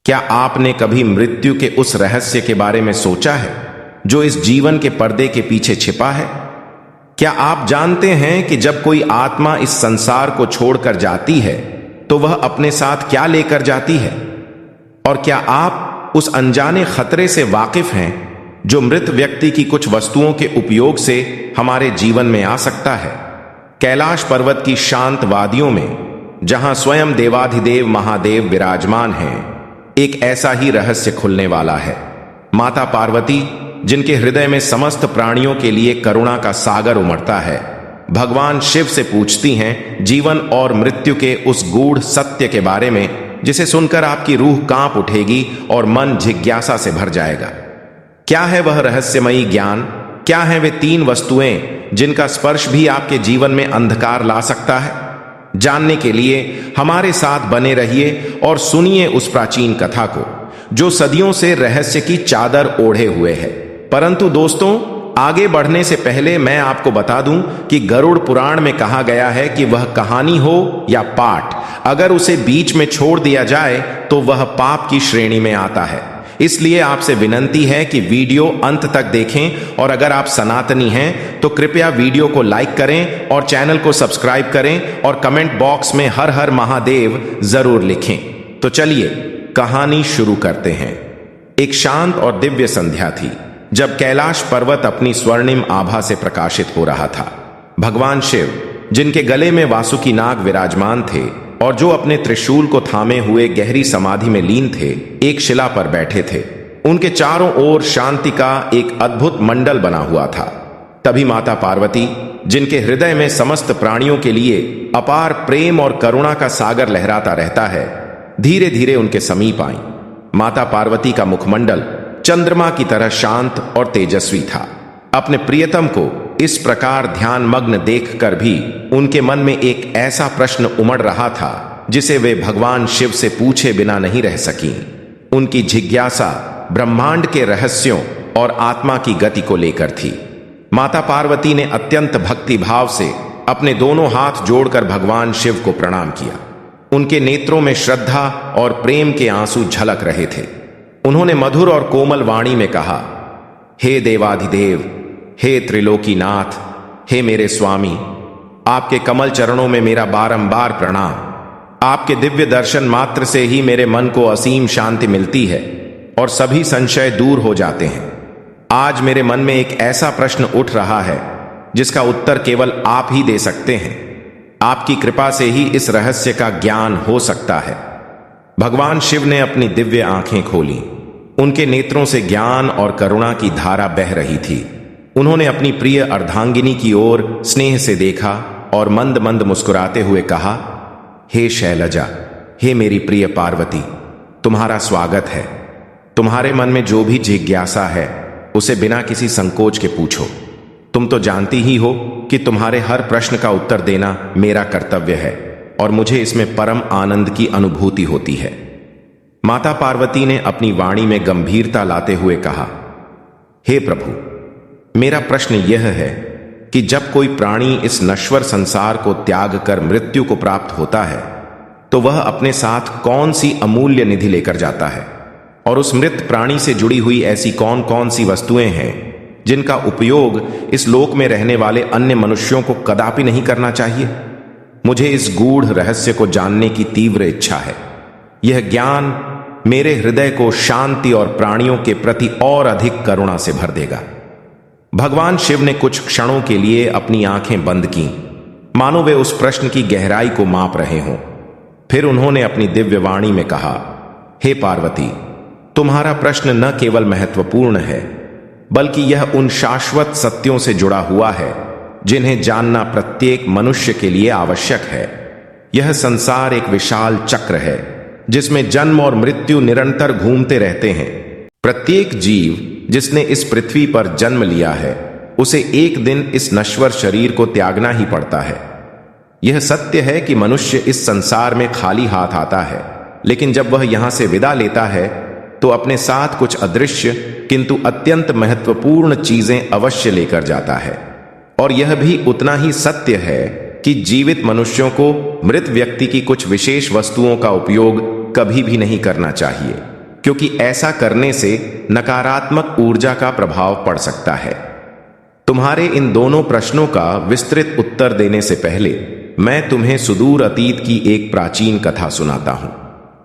क्या आपने कभी मृत्यु के उस रहस्य के बारे में सोचा है जो इस जीवन के पर्दे के पीछे छिपा है? क्या आप जानते हैं कि जब कोई आत्मा इस संसार को छोड़कर जाती है तो वह अपने साथ क्या लेकर जाती है? और क्या आप उस अनजाने खतरे से वाकिफ हैं जो मृत व्यक्ति की कुछ वस्तुओं के उपयोग से हमारे जीवन में आ सकता है? कैलाश पर्वत की शांत वादियों में, जहां स्वयं देवाधिदेव महादेव विराजमान हैं, एक ऐसा ही रहस्य खुलने वाला है। माता पार्वती, जिनके हृदय में समस्त प्राणियों के लिए करुणा का सागर उमड़ता है, भगवान शिव से पूछती हैं जीवन और मृत्यु के उस गूढ़ सत्य के बारे में जिसे सुनकर आपकी रूह कांप उठेगी और मन जिज्ञासा से भर जाएगा। क्या है वह रहस्यमयी ज्ञान? क्या है वे 3 वस्तुएं जिनका स्पर्श भी आपके जीवन में अंधकार ला सकता है? जानने के लिए हमारे साथ बने रहिए और सुनिए उस प्राचीन कथा को जो सदियों से रहस्य की चादर ओढ़े हुए है। परंतु दोस्तों, आगे बढ़ने से पहले मैं आपको बता दूं कि गरुड़ पुराण में कहा गया है कि वह कहानी हो या पाठ, अगर उसे बीच में छोड़ दिया जाए तो वह पाप की श्रेणी में आता है। इसलिए आपसे विनंती है कि वीडियो अंत तक देखें, और अगर आप सनातनी हैं तो कृपया वीडियो को लाइक करें और चैनल को सब्सक्राइब करें और कमेंट बॉक्स में हर हर महादेव जरूर लिखें। तो चलिए कहानी शुरू करते हैं। एक शांत और दिव्य संध्या थी जब कैलाश पर्वत अपनी स्वर्णिम आभा से प्रकाशित हो रहा था। भगवान शिव, जिनके गले में वासुकी नाग विराजमान थे और जो अपने त्रिशूल को थामे हुए गहरी समाधि में लीन थे, एक शिला पर बैठे थे। उनके चारों ओर शांति का एक अद्भुत मंडल बना हुआ था। तभी माता पार्वती, जिनके हृदय में समस्त प्राणियों के लिए अपार प्रेम और करुणा का सागर लहराता रहता है, धीरे धीरे उनके समीप आई। माता पार्वती का मुखमंडल चंद्रमा की तरह शांत और तेजस्वी था। अपने प्रियतम को इस प्रकार ध्यान मग्न देखकर भी उनके मन में एक ऐसा प्रश्न उमड़ रहा था जिसे वे भगवान शिव से पूछे बिना नहीं रह सकीं। उनकी जिज्ञासा ब्रह्मांड के रहस्यों और आत्मा की गति को लेकर थी। माता पार्वती ने अत्यंत भक्ति भाव से अपने दोनों हाथ जोड़कर भगवान शिव को प्रणाम किया। उनके नेत्रों में श्रद्धा और प्रेम के आंसू झलक रहे थे। उन्होंने मधुर और कोमल वाणी में कहा, हे देवाधिदेव, हे त्रिलोकीनाथ, हे मेरे स्वामी, आपके कमल चरणों में मेरा बारंबार प्रणाम। आपके दिव्य दर्शन मात्र से ही मेरे मन को असीम शांति मिलती है और सभी संशय दूर हो जाते हैं। आज मेरे मन में एक ऐसा प्रश्न उठ रहा है जिसका उत्तर केवल आप ही दे सकते हैं। आपकी कृपा से ही इस रहस्य का ज्ञान हो सकता है। भगवान शिव ने अपनी दिव्य आंखें खोली। उनके नेत्रों से ज्ञान और करुणा की धारा बह रही थी। उन्होंने अपनी प्रिय अर्धांगिनी की ओर स्नेह से देखा और मंद मंद मुस्कुराते हुए कहा, हे शैलजा, हे मेरी प्रिय पार्वती, तुम्हारा स्वागत है। तुम्हारे मन में जो भी जिज्ञासा है उसे बिना किसी संकोच के पूछो। तुम तो जानती ही हो कि तुम्हारे हर प्रश्न का उत्तर देना मेरा कर्तव्य है और मुझे इसमें परम आनंद की अनुभूति होती है। माता पार्वती ने अपनी वाणी में गंभीरता लाते हुए कहा, हे प्रभु, मेरा प्रश्न यह है कि जब कोई प्राणी इस नश्वर संसार को त्याग कर मृत्यु को प्राप्त होता है तो वह अपने साथ कौन सी अमूल्य निधि लेकर जाता है, और उस मृत प्राणी से जुड़ी हुई ऐसी कौन कौन सी वस्तुएं हैं जिनका उपयोग इस लोक में रहने वाले अन्य मनुष्यों को कदापि नहीं करना चाहिए। मुझे इस गूढ़ रहस्य को जानने की तीव्र इच्छा है। यह ज्ञान मेरे हृदय को शांति और प्राणियों के प्रति और अधिक करुणा से भर देगा। भगवान शिव ने कुछ क्षणों के लिए अपनी आंखें बंद की, मानो वे उस प्रश्न की गहराई को माप रहे हों। फिर उन्होंने अपनी दिव्य वाणी में कहा, हे पार्वती, तुम्हारा प्रश्न न केवल महत्वपूर्ण है बल्कि यह उन शाश्वत सत्यों से जुड़ा हुआ है जिन्हें जानना प्रत्येक मनुष्य के लिए आवश्यक है। यह संसार एक विशाल चक्र है जिसमें जन्म और मृत्यु निरंतर घूमते रहते हैं। प्रत्येक जीव जिसने इस पृथ्वी पर जन्म लिया है उसे एक दिन इस नश्वर शरीर को त्यागना ही पड़ता है। यह सत्य है कि मनुष्य इस संसार में खाली हाथ आता है, लेकिन जब वह यहां से विदा लेता है तो अपने साथ कुछ अदृश्य किंतु अत्यंत महत्वपूर्ण चीजें अवश्य लेकर जाता है। और यह भी उतना ही सत्य है कि जीवित मनुष्यों को मृत व्यक्ति की कुछ विशेष वस्तुओं का उपयोग कभी भी नहीं करना चाहिए। क्योंकि ऐसा करने से नकारात्मक ऊर्जा का प्रभाव पड़ सकता है। तुम्हारे इन दोनों प्रश्नों का विस्तृत उत्तर देने से पहले मैं तुम्हें सुदूर अतीत की एक प्राचीन कथा सुनाता हूं।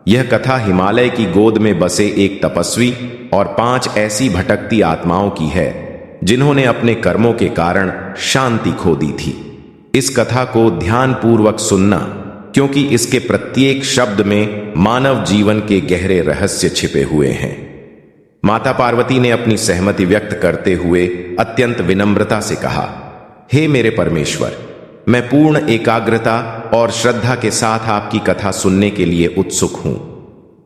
यह कथा हिमालय की गोद में बसे एक तपस्वी और 5 ऐसी भटकती आत्माओं की है जिन्होंने अपने कर्मों के कारण शांति खो दी थी। इस कथा को ध्यानपूर्वक सुनना, क्योंकि इसके प्रत्येक शब्द में मानव जीवन के गहरे रहस्य छिपे हुए हैं। माता पार्वती ने अपनी सहमति व्यक्त करते हुए अत्यंत विनम्रता से कहा, हे मेरे परमेश्वर, मैं पूर्ण एकाग्रता और श्रद्धा के साथ आपकी कथा सुनने के लिए उत्सुक हूं।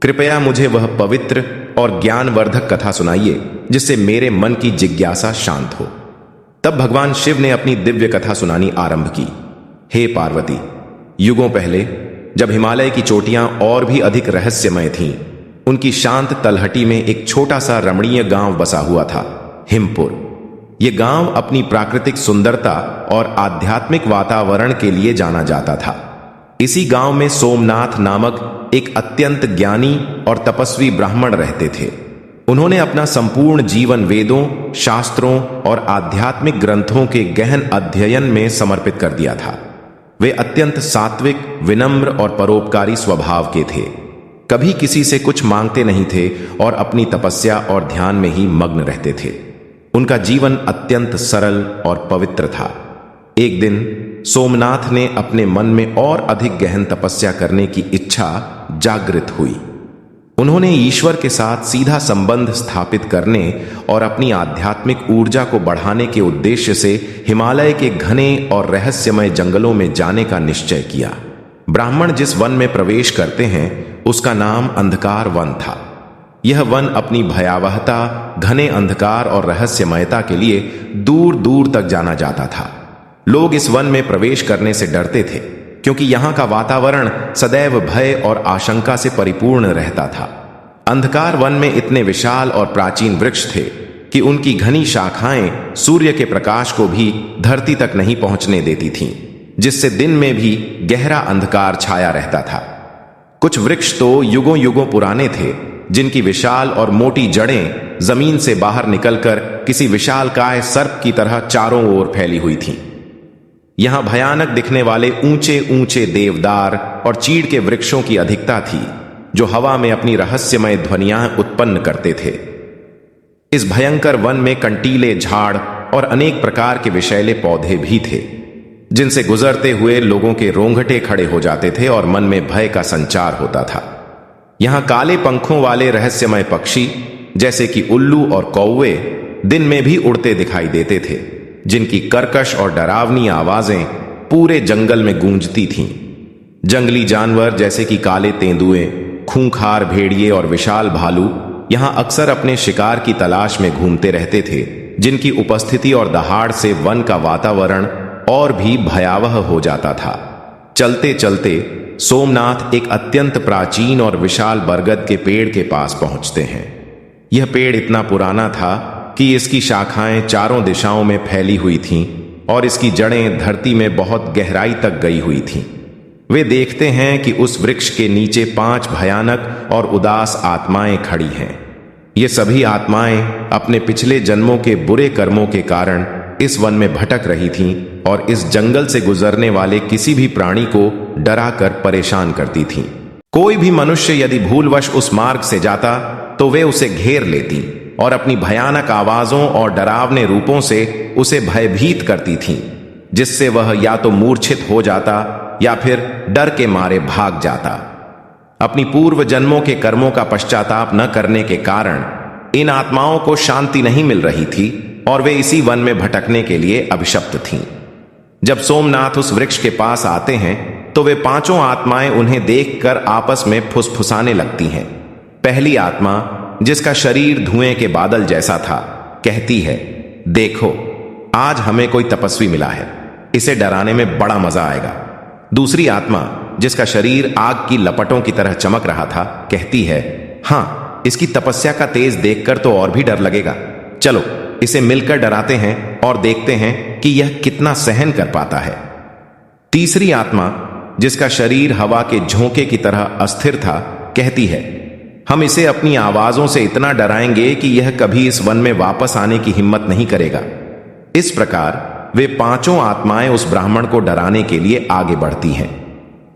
कृपया मुझे वह पवित्र और ज्ञानवर्धक कथा सुनाइए जिससे मेरे मन की जिज्ञासा शांत हो। तब भगवान शिव ने अपनी दिव्य कथा सुनानी आरंभ की। हे पार्वती, युगों पहले जब हिमालय की चोटियां और भी अधिक रहस्यमय थीं, उनकी शांत तलहटी में एक छोटा सा रमणीय गांव बसा हुआ था, हिमपुर। यह गांव अपनी प्राकृतिक सुंदरता और आध्यात्मिक वातावरण के लिए जाना जाता था। इसी गांव में सोमनाथ नामक एक अत्यंत ज्ञानी और तपस्वी ब्राह्मण रहते थे। उन्होंने अपना संपूर्ण जीवन वेदों, शास्त्रों और आध्यात्मिक ग्रंथों के गहन अध्ययन में समर्पित कर दिया था। वे अत्यंत सात्विक, विनम्र और परोपकारी स्वभाव के थे। कभी किसी से कुछ मांगते नहीं थे और अपनी तपस्या और ध्यान में ही मग्न रहते थे। उनका जीवन अत्यंत सरल और पवित्र था। एक दिन सोमनाथ ने अपने मन में और अधिक गहन तपस्या करने की इच्छा जागृत हुई। उन्होंने ईश्वर के साथ सीधा संबंध स्थापित करने और अपनी आध्यात्मिक ऊर्जा को बढ़ाने के उद्देश्य से हिमालय के घने और रहस्यमय जंगलों में जाने का निश्चय किया। ब्राह्मण जिस वन में प्रवेश करते हैं उसका नाम अंधकार वन था। यह वन अपनी भयावहता, घने अंधकार और रहस्यमयता के लिए दूर दूर तक जाना जाता था। लोग इस वन में प्रवेश करने से डरते थे क्योंकि यहाँ का वातावरण सदैव भय और आशंका से परिपूर्ण रहता था। अंधकार वन में इतने विशाल और प्राचीन वृक्ष थे कि उनकी घनी शाखाएं सूर्य के प्रकाश को भी धरती तक नहीं पहुंचने देती थीं, जिससे दिन में भी गहरा अंधकार छाया रहता था। कुछ वृक्ष तो युगों युगों पुराने थे, जिनकी विशाल और मोटी जड़ें जमीन से बाहर निकलकर किसी विशालकाय सर्प की तरह चारों ओर फैली हुई थीं। यहां भयानक दिखने वाले ऊंचे ऊंचे देवदार और चीड़ के वृक्षों की अधिकता थी, जो हवा में अपनी रहस्यमय ध्वनियां उत्पन्न करते थे। इस भयंकर वन में कंटीले झाड़ और अनेक प्रकार के विषैले पौधे भी थे, जिनसे गुजरते हुए लोगों के रोंगटे खड़े हो जाते थे और मन में भय का संचार होता था। यहां काले पंखों वाले रहस्यमय पक्षी जैसे कि उल्लू और कौवे दिन में भी उड़ते दिखाई देते थे, जिनकी कर्कश और डरावनी आवाजें पूरे जंगल में गूंजती थीं। जंगली जानवर जैसे कि काले तेंदुए, खूंखार भेड़िए और विशाल भालू यहां अक्सर अपने शिकार की तलाश में घूमते रहते थे, जिनकी उपस्थिति और दहाड़ से वन का वातावरण और भी भयावह हो जाता था। चलते चलते सोमनाथ एक अत्यंत प्राचीन और विशाल बरगद के पेड़ के पास पहुंचते हैं। यह पेड़ इतना पुराना था कि इसकी शाखाएं चारों दिशाओं में फैली हुई थीं और इसकी जड़ें धरती में बहुत गहराई तक गई हुई थीं। वे देखते हैं कि उस वृक्ष के नीचे 5 भयानक और उदास आत्माएं खड़ी हैं। ये सभी आत्माएं अपने पिछले जन्मों के बुरे कर्मों के कारण इस वन में भटक रही थीं और इस जंगल से गुजरने वाले किसी भी प्राणी को डराकर परेशान करती थीं। कोई भी मनुष्य यदि भूलवश उस मार्ग से जाता तो वे उसे घेर लेती और अपनी भयानक आवाजों और डरावने रूपों से उसे भयभीत करती थीं, जिससे वह या तो मूर्छित हो जाता या फिर डर के मारे भाग जाता। अपनी पूर्व जन्मों के कर्मों का पश्चाताप न करने के कारण इन आत्माओं को शांति नहीं मिल रही थी और वे इसी वन में भटकने के लिए अभिशप्त थीं। जब सोमनाथ उस वृक्ष के पास आते हैं तो वे 5 आत्माएं उन्हें देखकर आपस में फुसफुसाने लगती हैं। पहली आत्मा, जिसका शरीर धुएं के बादल जैसा था, कहती है, देखो, आज हमें कोई तपस्वी मिला है, इसे डराने में बड़ा मजा आएगा। दूसरी आत्मा, जिसका शरीर आग की लपटों की तरह चमक रहा था, कहती है, हाँ, इसकी तपस्या का तेज देखकर तो और भी डर लगेगा। चलो इसे मिलकर डराते हैं और देखते हैं कि यह कितना सहन कर पाता है। तीसरी आत्मा, जिसका शरीर हवा के झोंके की तरह अस्थिर था, कहती है, हम इसे अपनी आवाजों से इतना डराएंगे कि यह कभी इस वन में वापस आने की हिम्मत नहीं करेगा। इस प्रकार वे पांचों आत्माएं उस ब्राह्मण को डराने के लिए आगे बढ़ती हैं।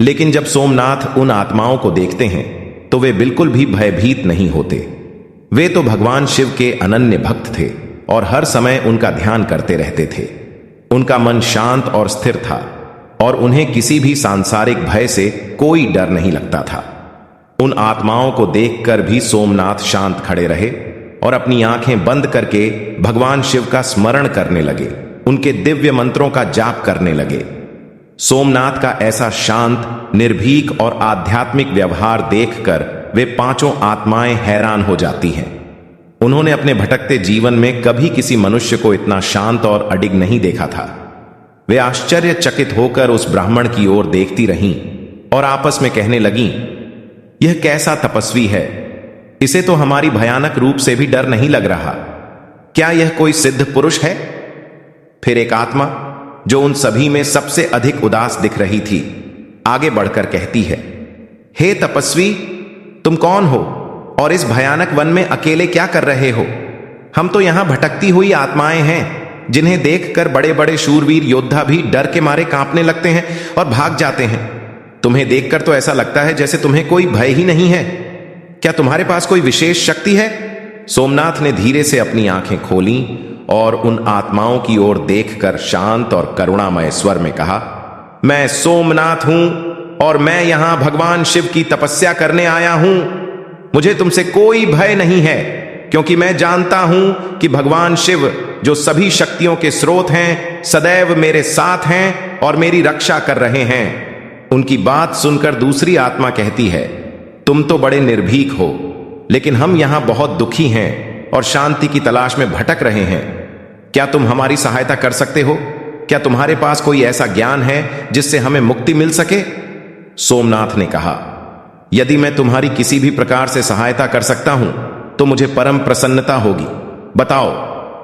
लेकिन जब सोमनाथ उन आत्माओं को देखते हैं तो वे बिल्कुल भी भयभीत नहीं होते। वे तो भगवान शिव के अनन्य भक्त थे और हर समय उनका ध्यान करते रहते थे। उनका मन शांत और स्थिर था और उन्हें किसी भी सांसारिक भय से कोई डर नहीं लगता था। उन आत्माओं को देखकर भी सोमनाथ शांत खड़े रहे और अपनी आंखें बंद करके भगवान शिव का स्मरण करने लगे, उनके दिव्य मंत्रों का जाप करने लगे। सोमनाथ का ऐसा शांत, निर्भीक और आध्यात्मिक व्यवहार देखकर वे पांचों आत्माएं हैरान हो जाती हैं। उन्होंने अपने भटकते जीवन में कभी किसी मनुष्य को इतना शांत और अडिग नहीं देखा था। वे आश्चर्यचकित होकर उस ब्राह्मण की ओर देखती रहीं और आपस में कहने लगीं, यह कैसा तपस्वी है, इसे तो हमारी भयानक रूप से भी डर नहीं लग रहा। क्या यह कोई सिद्ध पुरुष है? फिर एक आत्मा, जो उन सभी में सबसे अधिक उदास दिख रही थी, आगे बढ़कर कहती है, हे तपस्वी, तुम कौन हो और इस भयानक वन में अकेले क्या कर रहे हो? हम तो यहां भटकती हुई आत्माएं हैं, जिन्हें देखकर बड़े बड़े शूरवीर योद्धा भी डर के मारे कांपने लगते हैं और भाग जाते हैं। तुम्हें देखकर तो ऐसा लगता है जैसे तुम्हें कोई भय ही नहीं है। क्या तुम्हारे पास कोई विशेष शक्ति है? सोमनाथ ने धीरे से अपनी आंखें खोलीं और उन आत्माओं की ओर देखकर शांत और करुणामय स्वर में कहा, मैं सोमनाथ हूं और मैं यहां भगवान शिव की तपस्या करने आया हूं। मुझे तुमसे कोई भय नहीं है, क्योंकि मैं जानता हूं कि भगवान शिव, जो सभी शक्तियों के स्रोत हैं, सदैव मेरे साथ हैं और मेरी रक्षा कर रहे हैं। उनकी बात सुनकर दूसरी आत्मा कहती है, तुम तो बड़े निर्भीक हो, लेकिन हम यहां बहुत दुखी हैं और शांति की तलाश में भटक रहे हैं। क्या तुम हमारी सहायता कर सकते हो? क्या तुम्हारे पास कोई ऐसा ज्ञान है जिससे हमें मुक्ति मिल सके? सोमनाथ ने कहा, यदि मैं तुम्हारी किसी भी प्रकार से सहायता कर सकता हूं तो मुझे परम प्रसन्नता होगी। बताओ,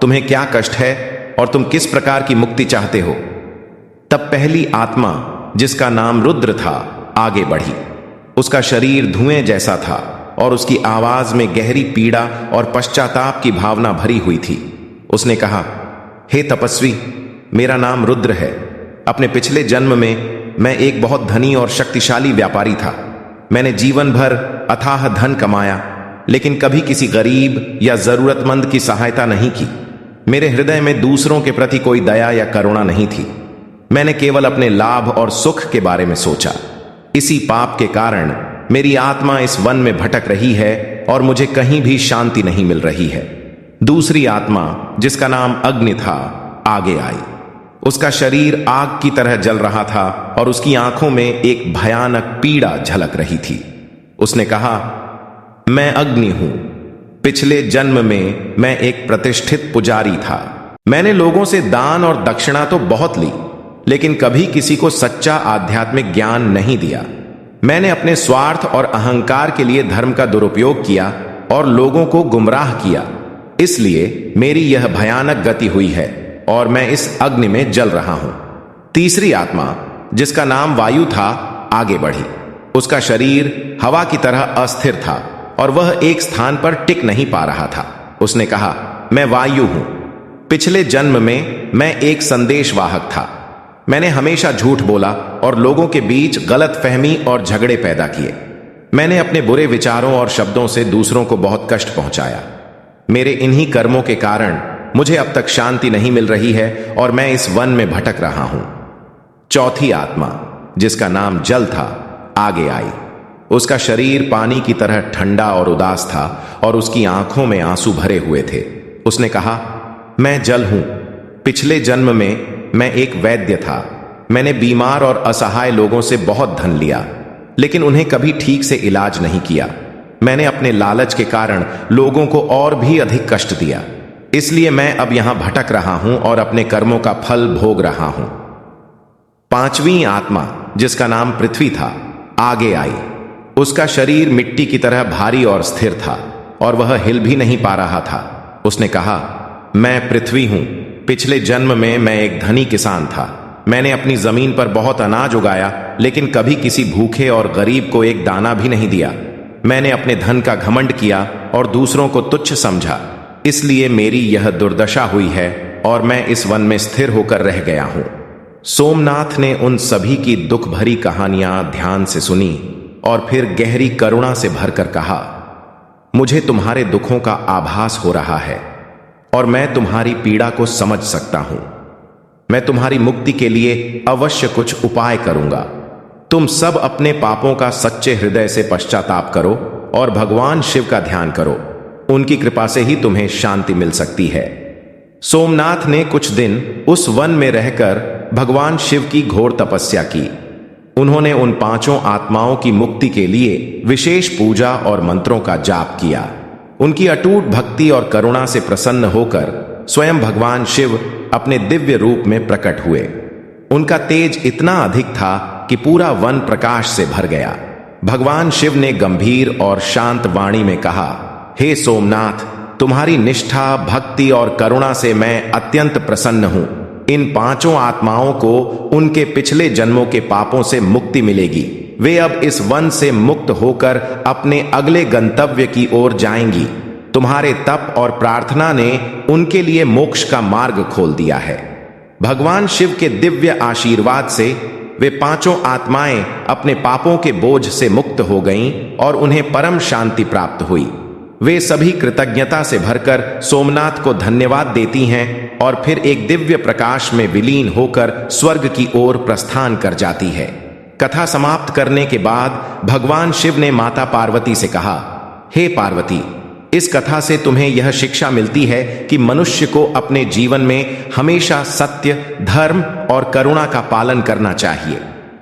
तुम्हें क्या कष्ट है और तुम किस प्रकार की मुक्ति चाहते हो? तब पहली आत्मा, जिसका नाम रुद्र था, आगे बढ़ी। उसका शरीर धुएं जैसा था और उसकी आवाज में गहरी पीड़ा और पश्चाताप की भावना भरी हुई थी। उसने कहा, हे तपस्वी, मेरा नाम रुद्र है। अपने पिछले जन्म में मैं एक बहुत धनी और शक्तिशाली व्यापारी था। मैंने जीवन भर अथाह धन कमाया, लेकिन कभी किसी गरीब या जरूरतमंद की सहायता नहीं की। मेरे हृदय में दूसरों के प्रति कोई दया या करुणा नहीं थी। मैंने केवल अपने लाभ और सुख के बारे में सोचा। इसी पाप के कारण मेरी आत्मा इस वन में भटक रही है और मुझे कहीं भी शांति नहीं मिल रही है। दूसरी आत्मा, जिसका नाम अग्नि था, आगे आई। उसका शरीर आग की तरह जल रहा था और उसकी आंखों में एक भयानक पीड़ा झलक रही थी। उसने कहा, मैं अग्नि हूं। पिछले जन्म में मैं एक प्रतिष्ठित पुजारी था। मैंने लोगों से दान और दक्षिणा तो बहुत ली, लेकिन कभी किसी को सच्चा आध्यात्मिक ज्ञान नहीं दिया। मैंने अपने स्वार्थ और अहंकार के लिए धर्म का दुरुपयोग किया और लोगों को गुमराह किया। इसलिए मेरी यह भयानक गति हुई है और मैं इस अग्नि में जल रहा हूं। तीसरी आत्मा, जिसका नाम वायु था, आगे बढ़ी। उसका शरीर हवा की तरह अस्थिर था और वह एक स्थान पर टिक नहीं पा रहा था। उसने कहा, मैं वायु हूं। पिछले जन्म में मैं एक संदेशवाहक था। मैंने हमेशा झूठ बोला और लोगों के बीच गलत फहमी और झगड़े पैदा किए। मैंने अपने बुरे विचारों और शब्दों से दूसरों को बहुत कष्ट पहुंचाया। मेरे इन्हीं कर्मों के कारण मुझे अब तक शांति नहीं मिल रही है और मैं इस वन में भटक रहा हूं। चौथी आत्मा, जिसका नाम जल था, आगे आई। उसका शरीर पानी की तरह ठंडा और उदास था और उसकी आंखों में आंसू भरे हुए थे। उसने कहा, मैं जल हूं। पिछले जन्म में मैं एक वैद्य था। मैंने बीमार और असहाय लोगों से बहुत धन लिया, लेकिन उन्हें कभी ठीक से इलाज नहीं किया। मैंने अपने लालच के कारण लोगों को और भी अधिक कष्ट दिया। इसलिए मैं अब यहां भटक रहा हूं और अपने कर्मों का फल भोग रहा हूं। पांचवी आत्मा, जिसका नाम पृथ्वी था, आगे आई। उसका शरीर मिट्टी की तरह भारी और स्थिर था और वह हिल भी नहीं पा रहा था। उसने कहा, मैं पृथ्वी हूं। पिछले जन्म में मैं एक धनी किसान था। मैंने अपनी जमीन पर बहुत अनाज उगाया, लेकिन कभी किसी भूखे और गरीब को एक दाना भी नहीं दिया। मैंने अपने धन का घमंड किया और दूसरों को तुच्छ समझा, इसलिए मेरी यह दुर्दशा हुई है और मैं इस वन में स्थिर होकर रह गया हूं। सोमनाथ ने उन सभी की दुख भरी कहानियां ध्यान से सुनी और फिर गहरी करुणा से भरकर कहा, मुझे तुम्हारे दुखों का आभास हो रहा है और मैं तुम्हारी पीड़ा को समझ सकता हूं। मैं तुम्हारी मुक्ति के लिए अवश्य कुछ उपाय करूंगा। तुम सब अपने पापों का सच्चे हृदय से पश्चाताप करो और भगवान शिव का ध्यान करो। उनकी कृपा से ही तुम्हें शांति मिल सकती है। सोमनाथ ने कुछ दिन उस वन में रहकर भगवान शिव की घोर तपस्या की। उन्होंने उन पांचों आत्माओं की मुक्ति के लिए विशेष पूजा और मंत्रों का जाप किया। उनकी अटूट भक्ति और करुणा से प्रसन्न होकर स्वयं भगवान शिव अपने दिव्य रूप में प्रकट हुए। उनका तेज इतना अधिक था कि पूरा वन प्रकाश से भर गया। भगवान शिव ने गंभीर और शांत वाणी में कहा, हे सोमनाथ, तुम्हारी निष्ठा, भक्ति और करुणा से मैं अत्यंत प्रसन्न हूं। इन पांचों आत्माओं को उनके पिछले जन्मों के पापों से मुक्ति मिलेगी। वे अब इस वन से मुक्त होकर अपने अगले गंतव्य की ओर जाएंगी। तुम्हारे तप और प्रार्थना ने उनके लिए मोक्ष का मार्ग खोल दिया है। भगवान शिव के दिव्य आशीर्वाद से वे पांचों आत्माएं अपने पापों के बोझ से मुक्त हो गईं और उन्हें परम शांति प्राप्त हुई। वे सभी कृतज्ञता से भरकर सोमनाथ को धन्यवाद देती हैं और फिर एक दिव्य प्रकाश में विलीन होकर स्वर्ग की ओर प्रस्थान कर जाती है। कथा समाप्त करने के बाद भगवान शिव ने माता पार्वती से कहा, हे पार्वती, इस कथा से तुम्हें यह शिक्षा मिलती है कि मनुष्य को अपने जीवन में हमेशा सत्य, धर्म और करुणा का पालन करना चाहिए।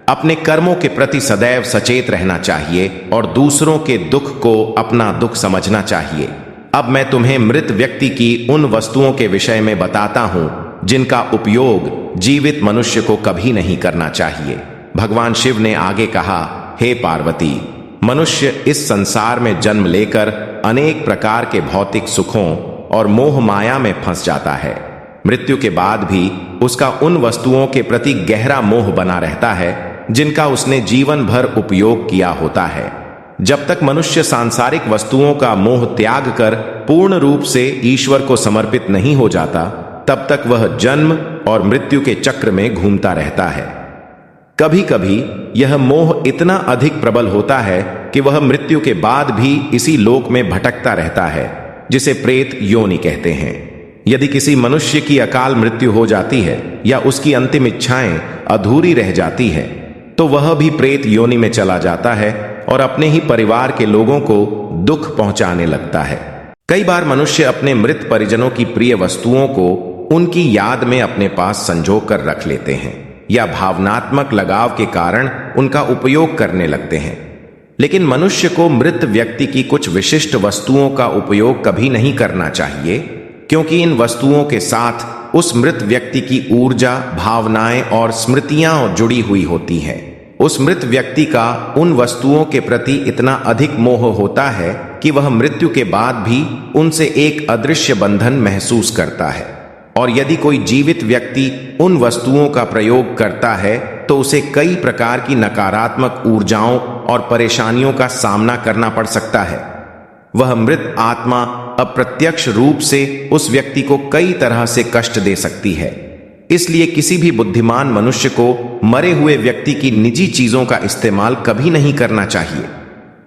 अपने कर्मों के प्रति सदैव सचेत रहना चाहिए और दूसरों के दुख को अपना दुख समझना चाहिए। अब मैं तुम्हें मृत व्यक्ति की उन वस्तुओं के विषय में बताता हूं जिनका उपयोग जीवित मनुष्य को कभी नहीं करना चाहिए। भगवान शिव ने आगे कहा, हे पार्वती, मनुष्य इस संसार में जन्म लेकर अनेक प्रकार के भौतिक सुखों और मोह माया में फंस जाता है। मृत्यु के बाद भी उसका उन वस्तुओं के प्रति गहरा मोह बना रहता है जिनका उसने जीवन भर उपयोग किया होता है। जब तक मनुष्य सांसारिक वस्तुओं का मोह त्याग कर पूर्ण रूप से ईश्वर को समर्पित नहीं हो जाता, तब तक वह जन्म और मृत्यु के चक्र में घूमता रहता है। कभी कभी यह मोह इतना अधिक प्रबल होता है कि वह मृत्यु के बाद भी इसी लोक में भटकता रहता है, जिसे प्रेत योनि कहते हैं। यदि किसी मनुष्य की अकाल मृत्यु हो जाती है या उसकी अंतिम इच्छाएं अधूरी रह जाती है, तो वह भी प्रेत योनि में चला जाता है और अपने ही परिवार के लोगों को दुख पहुंचाने लगता है। कई बार मनुष्य अपने मृत परिजनों की प्रिय वस्तुओं को उनकी याद में अपने पास संजो कर रख लेते हैं या भावनात्मक लगाव के कारण उनका उपयोग करने लगते हैं। लेकिन मनुष्य को मृत व्यक्ति की कुछ विशिष्ट वस्तुओं का उपयोग कभी नहीं करना चाहिए, क्योंकि इन वस्तुओं के साथ उस मृत व्यक्ति की ऊर्जा, भावनाएं और स्मृतियां जुड़ी हुई होती हैं। उस मृत व्यक्ति का उन वस्तुओं के प्रति इतना अधिक मोह होता है कि वह मृत्यु के बाद भी उनसे एक अदृश्य बंधन महसूस करता है। और यदि कोई जीवित व्यक्ति उन वस्तुओं का प्रयोग करता है तो उसे कई प्रकार की नकारात्मक ऊर्जाओं और परेशानियों का सामना करना पड़ सकता है। वह मृत आत्मा अप्रत्यक्ष रूप से उस व्यक्ति को कई तरह से कष्ट दे सकती है। इसलिए किसी भी बुद्धिमान मनुष्य को मरे हुए व्यक्ति की निजी चीजों का इस्तेमाल कभी नहीं करना चाहिए।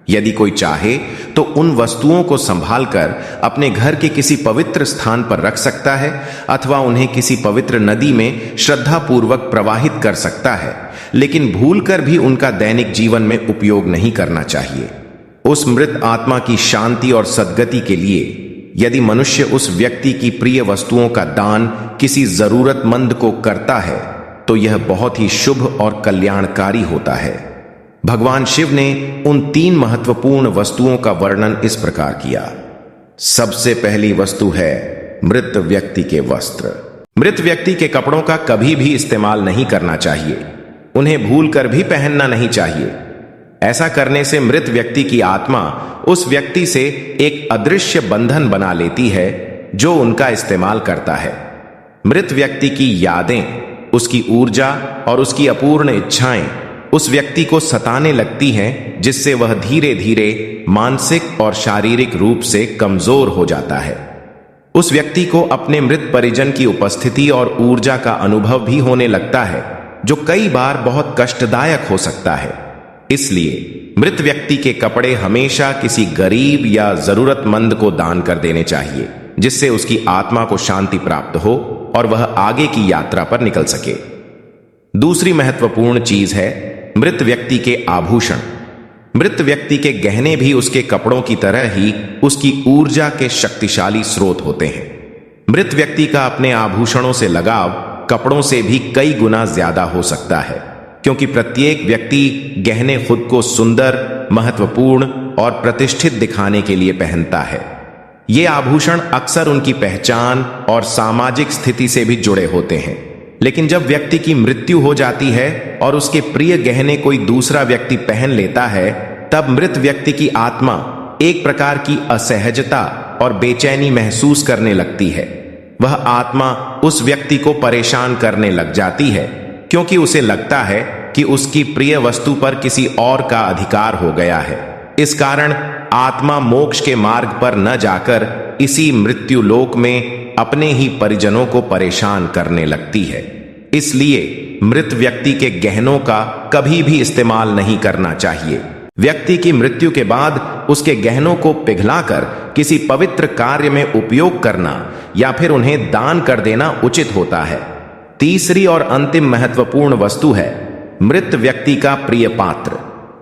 यदि कोई चाहे तो उन वस्तुओं को संभालकर अपने घर के किसी पवित्र स्थान पर रख सकता है अथवा उन्हें किसी पवित्र नदी में श्रद्धापूर्वक प्रवाहित कर सकता है, लेकिन भूलकर भी उनका दैनिक जीवन में उपयोग नहीं करना चाहिए। उस मृत आत्मा की शांति और सद्गति के लिए यदि मनुष्य उस व्यक्ति की प्रिय वस्तुओं का दान किसी जरूरतमंद को करता है तो यह बहुत ही शुभ और कल्याणकारी होता है। भगवान शिव ने उन 3 महत्वपूर्ण वस्तुओं का वर्णन इस प्रकार किया। सबसे पहली वस्तु है मृत व्यक्ति के वस्त्र। मृत व्यक्ति के कपड़ों का कभी भी इस्तेमाल नहीं करना चाहिए। उन्हें भूलकर भी पहनना नहीं चाहिए। ऐसा करने से मृत व्यक्ति की आत्मा उस व्यक्ति से एक अदृश्य बंधन बना लेती है जो उनका इस्तेमाल करता है। मृत व्यक्ति की यादें, उसकी ऊर्जा और उसकी अपूर्ण इच्छाएं उस व्यक्ति को सताने लगती हैं, जिससे वह धीरे धीरे मानसिक और शारीरिक रूप से कमजोर हो जाता है। उस व्यक्ति को अपने मृत परिजन की उपस्थिति और ऊर्जा का अनुभव भी होने लगता है, जो कई बार बहुत कष्टदायक हो सकता है। इसलिए मृत व्यक्ति के कपड़े हमेशा किसी गरीब या जरूरतमंद को दान कर देने चाहिए, जिससे उसकी आत्मा को शांति प्राप्त हो और वह आगे की यात्रा पर निकल सके। दूसरी महत्वपूर्ण चीज है मृत व्यक्ति के आभूषण। मृत व्यक्ति के गहने भी उसके कपड़ों की तरह ही उसकी ऊर्जा के शक्तिशाली स्रोत होते हैं। मृत व्यक्ति का अपने आभूषणों से लगाव कपड़ों से भी कई गुना ज्यादा हो सकता है, क्योंकि प्रत्येक व्यक्ति गहने खुद को सुंदर, महत्वपूर्ण और प्रतिष्ठित दिखाने के लिए पहनता है। ये आभूषण अक्सर उनकी पहचान और सामाजिक स्थिति से भी जुड़े होते हैं। लेकिन जब व्यक्ति की मृत्यु हो जाती है और उसके प्रिय गहने कोई दूसरा व्यक्ति पहन लेता है, तब मृत व्यक्ति की आत्मा एक प्रकार की असहजता और बेचैनी महसूस करने लगती है। वह आत्मा उस व्यक्ति को परेशान करने लग जाती है, क्योंकि उसे लगता है कि उसकी प्रिय वस्तु पर किसी और का अधिकार हो गया है। इस कारण आत्मा मोक्ष के मार्ग पर न जाकर इसी मृत्यु लोक में अपने ही परिजनों को परेशान करने लगती है। इसलिए मृत व्यक्ति के गहनों का कभी भी इस्तेमाल नहीं करना चाहिए। व्यक्ति की मृत्यु के बाद उसके गहनों को पिघलाकर किसी पवित्र कार्य में उपयोग करना या फिर उन्हें दान कर देना उचित होता है। तीसरी और अंतिम महत्वपूर्ण वस्तु है मृत व्यक्ति का प्रिय पात्र।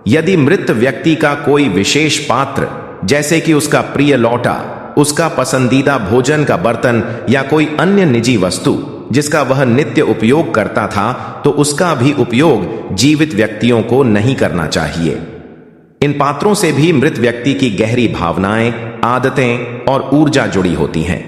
यदि मृत व्यक्ति का कोई विशेष पात्र, जैसे कि उसका प्रिय लौटा, उसका पसंदीदा भोजन का बर्तन या कोई अन्य निजी वस्तु जिसका वह नित्य उपयोग करता था, तो उसका भी उपयोग जीवित व्यक्तियों को नहीं करना चाहिए। इन पात्रों से भी मृत व्यक्ति की गहरी भावनाएं, आदतें और ऊर्जा जुड़ी होती हैं।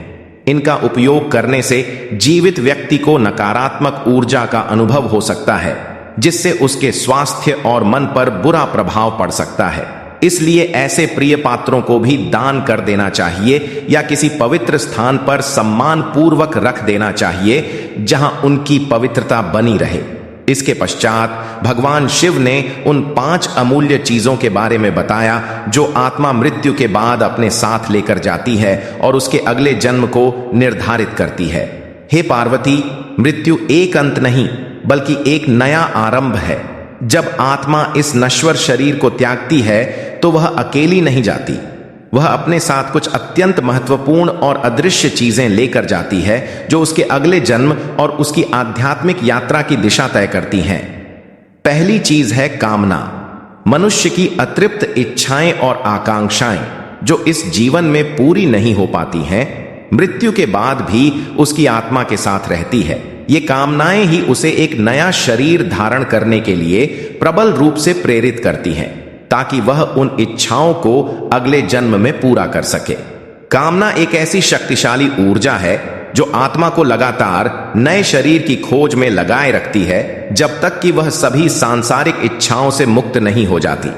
इनका उपयोग करने से जीवित व्यक्ति को नकारात्मक ऊर्जा का अनुभव हो सकता है, जिससे उसके स्वास्थ्य और मन पर बुरा प्रभाव पड़ सकता है। इसलिए ऐसे प्रिय पात्रों को भी दान कर देना चाहिए या किसी पवित्र स्थान पर सम्मान पूर्वक रख देना चाहिए, जहां उनकी पवित्रता बनी रहे। इसके पश्चात भगवान शिव ने उन 5 अमूल्य चीजों के बारे में बताया जो आत्मा मृत्यु के बाद अपने साथ लेकर जाती है और उसके अगले जन्म को निर्धारित करती है। हे पार्वती, मृत्यु एक अंत नहीं बल्कि एक नया आरंभ है। जब आत्मा इस नश्वर शरीर को त्यागती है तो वह अकेली नहीं जाती। वह अपने साथ कुछ अत्यंत महत्वपूर्ण और अदृश्य चीजें लेकर जाती है, जो उसके अगले जन्म और उसकी आध्यात्मिक यात्रा की दिशा तय करती हैं। पहली चीज है कामना। मनुष्य की अतृप्त इच्छाएं और आकांक्षाएं जो इस जीवन में पूरी नहीं हो पाती हैं, मृत्यु के बाद भी उसकी आत्मा के साथ रहती है। ये कामनाएं ही उसे एक नया शरीर धारण करने के लिए प्रबल रूप से प्रेरित करती हैं, ताकि वह उन इच्छाओं को अगले जन्म में पूरा कर सके। कामना एक ऐसी शक्तिशाली ऊर्जा है जो आत्मा को लगातार नए शरीर की खोज में लगाए रखती है, जब तक कि वह सभी सांसारिक इच्छाओं से मुक्त नहीं हो जाती।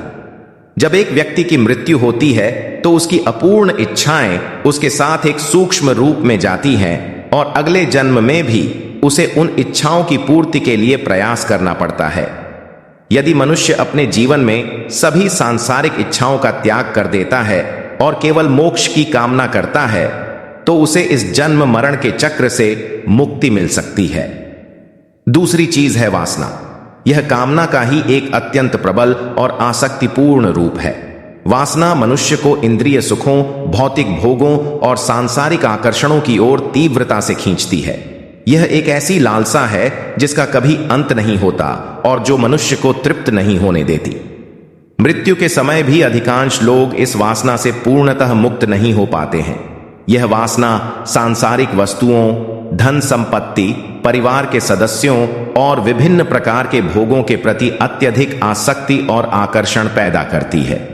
जब एक व्यक्ति की मृत्यु होती है तो उसकी अपूर्ण इच्छाएं उसके साथ एक सूक्ष्म रूप में जाती हैं और अगले जन्म में भी उसे उन इच्छाओं की पूर्ति के लिए प्रयास करना पड़ता है। यदि मनुष्य अपने जीवन में सभी सांसारिक इच्छाओं का त्याग कर देता है और केवल मोक्ष की कामना करता है, तो उसे इस जन्म मरण के चक्र से मुक्ति मिल सकती है। दूसरी चीज है वासना। यह कामना का ही एक अत्यंत प्रबल और आसक्तिपूर्ण रूप है। वासना मनुष्य को इंद्रिय सुखों, भौतिक भोगों और सांसारिक आकर्षणों की ओर तीव्रता से खींचती है। यह एक ऐसी लालसा है जिसका कभी अंत नहीं होता और जो मनुष्य को तृप्त नहीं होने देती। मृत्यु के समय भी अधिकांश लोग इस वासना से पूर्णतः मुक्त नहीं हो पाते हैं। यह वासना सांसारिक वस्तुओं, धन संपत्ति, परिवार के सदस्यों और विभिन्न प्रकार के भोगों के प्रति अत्यधिक आसक्ति और आकर्षण पैदा करती है।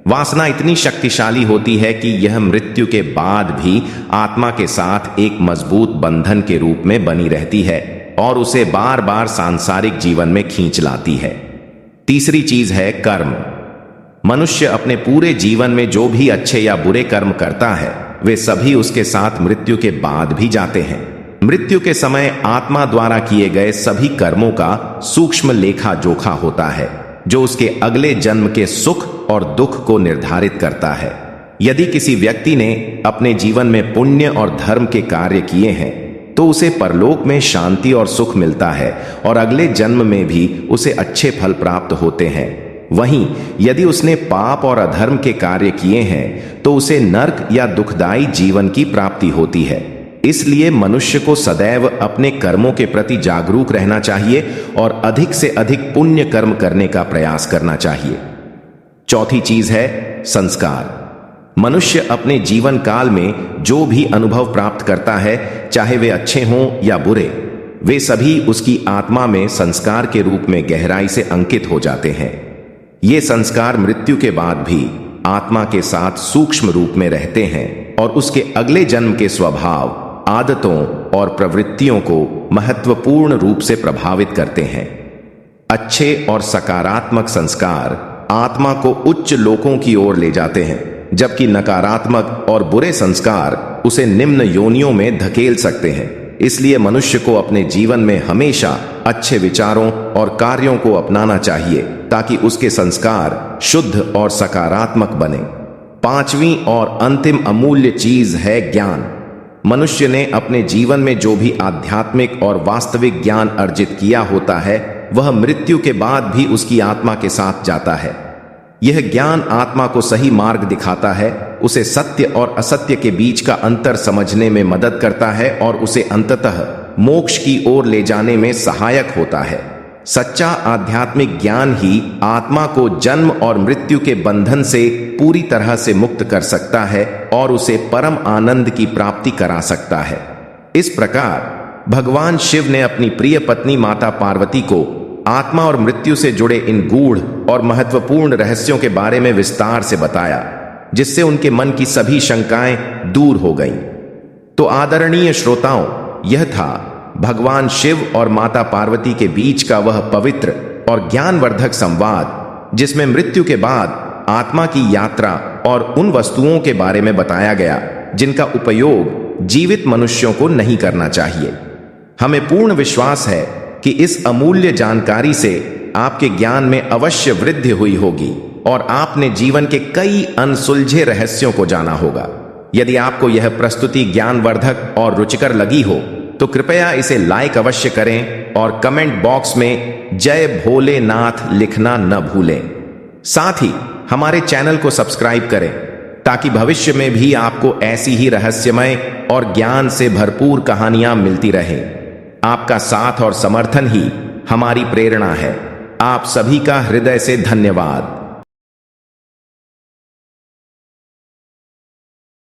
वासना इतनी शक्तिशाली होती है कि यह मृत्यु के बाद भी आत्मा के साथ एक मजबूत बंधन के रूप में बनी रहती है और उसे बार बार सांसारिक जीवन में खींच लाती है। तीसरी चीज है कर्म। मनुष्य अपने पूरे जीवन में जो भी अच्छे या बुरे कर्म करता है, वे सभी उसके साथ मृत्यु के बाद भी जाते हैं। मृत्यु के समय आत्मा द्वारा किए गए सभी कर्मों का सूक्ष्म लेखा जोखा होता है, जो उसके अगले जन्म के सुख और दुख को निर्धारित करता है। यदि किसी व्यक्ति ने अपने जीवन में पुण्य और धर्म के कार्य किए हैं तो उसे परलोक में शांति और सुख मिलता है और अगले जन्म में भी उसे अच्छे फल प्राप्त होते हैं। वहीं यदि उसने पाप और अधर्म के कार्य किए हैं तो उसे नरक या दुखदायी जीवन की प्राप्ति होती है। इसलिए मनुष्य को सदैव अपने कर्मों के प्रति जागरूक रहना चाहिए और अधिक से अधिक पुण्य कर्म करने का प्रयास करना चाहिए। चौथी चीज है संस्कार। मनुष्य अपने जीवन काल में जो भी अनुभव प्राप्त करता है, चाहे वे अच्छे हों या बुरे, वे सभी उसकी आत्मा में संस्कार के रूप में गहराई से अंकित हो जाते हैं। ये संस्कार मृत्यु के बाद भी आत्मा के साथ सूक्ष्म रूप में रहते हैं और उसके अगले जन्म के स्वभाव, आदतों और प्रवृत्तियों को महत्वपूर्ण रूप से प्रभावित करते हैं। अच्छे और सकारात्मक संस्कार आत्मा को उच्च लोकों की ओर ले जाते हैं, जबकि नकारात्मक और बुरे संस्कार उसे निम्न योनियों में धकेल सकते हैं। इसलिए मनुष्य को अपने जीवन में हमेशा अच्छे विचारों और कार्यों को अपनाना चाहिए ताकि उसके संस्कार शुद्ध और सकारात्मक बने। पांचवी और अंतिम अमूल्य चीज है ज्ञान। मनुष्य ने अपने जीवन में जो भी आध्यात्मिक और वास्तविक ज्ञान अर्जित किया होता है, वह मृत्यु के बाद भी उसकी आत्मा के साथ जाता है। यह ज्ञान आत्मा को सही मार्ग दिखाता है, उसे सत्य और असत्य के बीच का अंतर समझने में मदद करता है और उसे अंततः मोक्ष की ओर ले जाने में सहायक होता है। सच्चा आध्यात्मिक ज्ञान ही आत्मा को जन्म और मृत्यु के बंधन से पूरी तरह से मुक्त कर सकता है और उसे परम आनंद की प्राप्ति करा सकता है। इस प्रकार भगवान शिव ने अपनी प्रिय पत्नी माता पार्वती को आत्मा और मृत्यु से जुड़े इन गूढ़ और महत्वपूर्ण रहस्यों के बारे में विस्तार से बताया, जिससे उनके मन की सभी शंकाएं दूर हो गईं। तो आदरणीय श्रोताओं, यह था भगवान शिव और माता पार्वती के बीच का वह पवित्र और ज्ञानवर्धक संवाद, जिसमें मृत्यु के बाद आत्मा की यात्रा और उन वस्तुओं के बारे में बताया गया जिनका उपयोग जीवित मनुष्यों को नहीं करना चाहिए। हमें पूर्ण विश्वास है कि इस अमूल्य जानकारी से आपके ज्ञान में अवश्य वृद्धि हुई होगी और आपने जीवन के कई अनसुलझे रहस्यों को जाना होगा। यदि आपको यह प्रस्तुति ज्ञानवर्धक और रुचिकर लगी हो तो कृपया इसे लाइक अवश्य करें और कमेंट बॉक्स में जय भोलेनाथ लिखना न भूलें। साथ ही हमारे चैनल को सब्सक्राइब करें ताकि भविष्य में भी आपको ऐसी ही रहस्यमय और ज्ञान से भरपूर कहानियां मिलती रहें। आपका साथ और समर्थन ही हमारी प्रेरणा है। आप सभी का हृदय से धन्यवाद।